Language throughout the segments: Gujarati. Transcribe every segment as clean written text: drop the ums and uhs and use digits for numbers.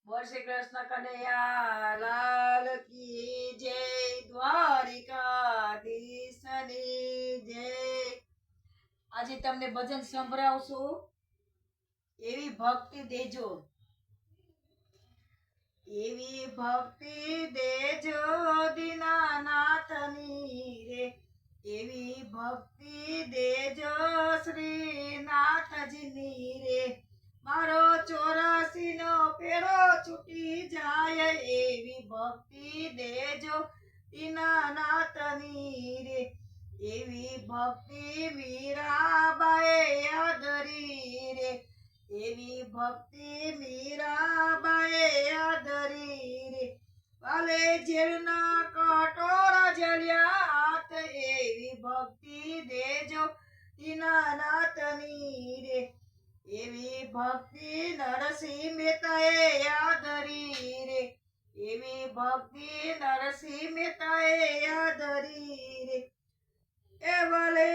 બોલ શ્રી કૃષ્ણ કનૈયા લાલ કી જય, દ્વારિકાધીશની જય। આજે તમને ભજન સંભળાવશું, એવી ભક્તિ દેજો, એવી ભક્તિ દેજો દીનાનાથની રે, એવી ભક્તિ દેજો શ્રીનાથજીની રે। મારો 84નો પેરો છૂટી જાય, એવી ભક્તિ દેજો દીનાનાથની રે, એવી ભક્તિ મીરાબાએ આદરી રે, એવી ભક્તિ મીરાબાએ આદરી રે। વાલે ઝેરના કટોરા જલ્યા હાથ, એવી ભક્તિ દેજો દીનાનાથની રે, એવી ભક્તિ નરસિંહ મહેતાએ આદરી રે, એવી ભક્તિ નરસિંહ મહેતાએ આદરી રે। એ વાલે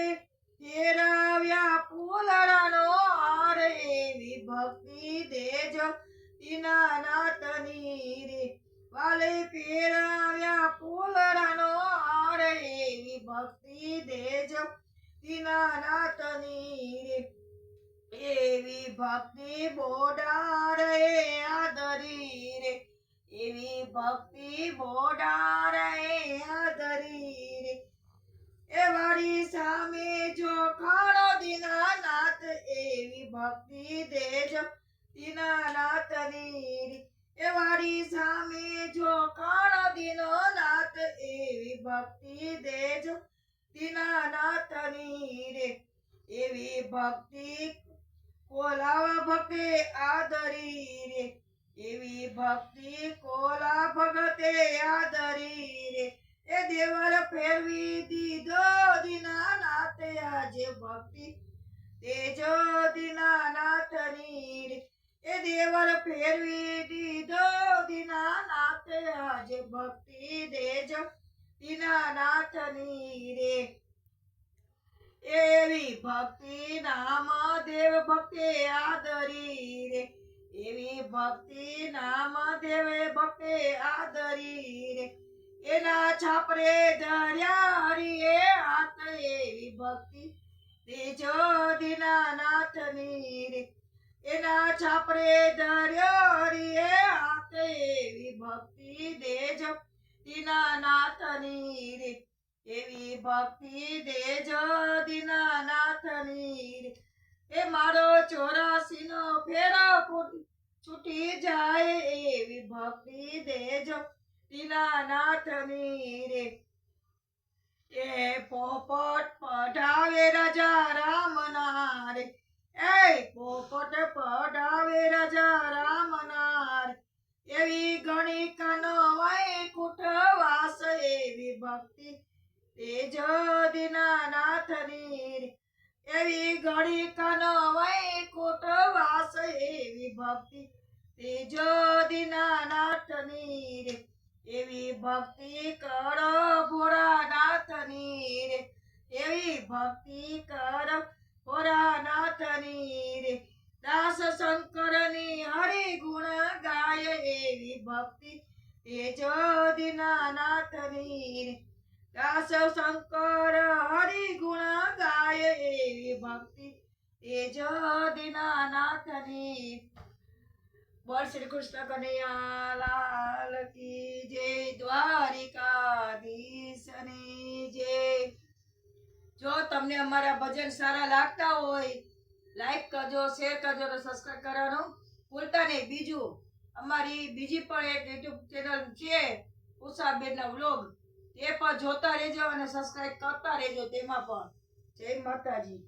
ફેરાવ્યા ફૂલડાનો હાર, એવી ભક્તિ દેજો દીનાનાથની રે, વાલે ફેરાવ્યા ફૂલડાનો હાર, એવી ભક્તિ દેજો દીનાનાથની રે, એવી ભક્તિ બોડારે આદરી રે, એવી ભક્તિ બોડારે આદરી રે। એ વાળી સામે જો ખાણો દીનાનાથ, એવી ભક્તિ દેજો દીનાનાથની રે, એ વાળી સામે જો ખાણો દીનોનાથ, એવી ભક્તિ દેજો દીનાનાથની રે, એવી ભક્તિ કોલાવા ભક્તે આદરી રે, એવી ભક્તિ કોલા ભગતે આદરી રે। એ દેવર ફેરવી દીધો દીનાનાથ, આજે ભક્તિ દેજો દીનાનાથની રે, એ દેવર ફેરવી દીધો દીનાનાથ, આજે ભક્તિ દેજો દીનાનાથની રે, એવી ભક્તિ નામદેવ ભક્તે આદરી રે, એવી ભક્તિ નામદેવ ભક્તે આદરી રે, એના છાપરે ધર્યા હરિએ હાથ, એવી ભક્તિ દેજો દીનાનાથની રે, એના છાપરે ધર્યો હરિએ હાથ, એવી ભક્તિ દેજો દીનાનાથની રે, એવી ભક્તિ દેજો દીનાનાથની રે। એ મારો 84નો ફેરો છૂટી જાય, એવી ભક્તિ દેજો દીનાનાથની રે, એ પોપટ પઢાવે રાજા રામના રે, એ પોપટ પઢાવે રાજા રામના રે, એવી ગણિકાનો વૈકુંઠ વાસ, એવી ભક્તિ દેજો દીનાનાથની રે, એવી ગણિકાનો વૈકુંઠ વાસ, એવી ભક્તિ દેજો દીનાનાથની રે, એવી ભક્તિ કરો ભોળાનાથની રે, એવી ભક્તિ કરો ભોળાનાથની રે। દાસ શંકરની હરિ ગુણ ગાય, એવી ભક્તિ દેજો દીનાનાથની રે, દાસ શંકર હરિ ગુણ ગાય, એવી ભક્તિ દેજો દીનાનાથની। બોલ શ્રી કૃષ્ણ કનૈયા લાલ કી જય, દ્વારિકાધીશની જય। જો તમને અમારા ભજન સારા લાગતા હોય, લાઈક કરજો, શેર કરજો અને સબસ્ક્રાઇબ કરવાનું ભૂલતા નહીં। બીજું, અમારી બીજી પણ એક યુટ્યુબ ચેનલ છે, ઉષાબેનના વ્લોગ, તે પણ જોતા રહેજો અને સબસ્ક્રાઇબ કરતા રહેજો તેમાં પણ। જય માતાજી।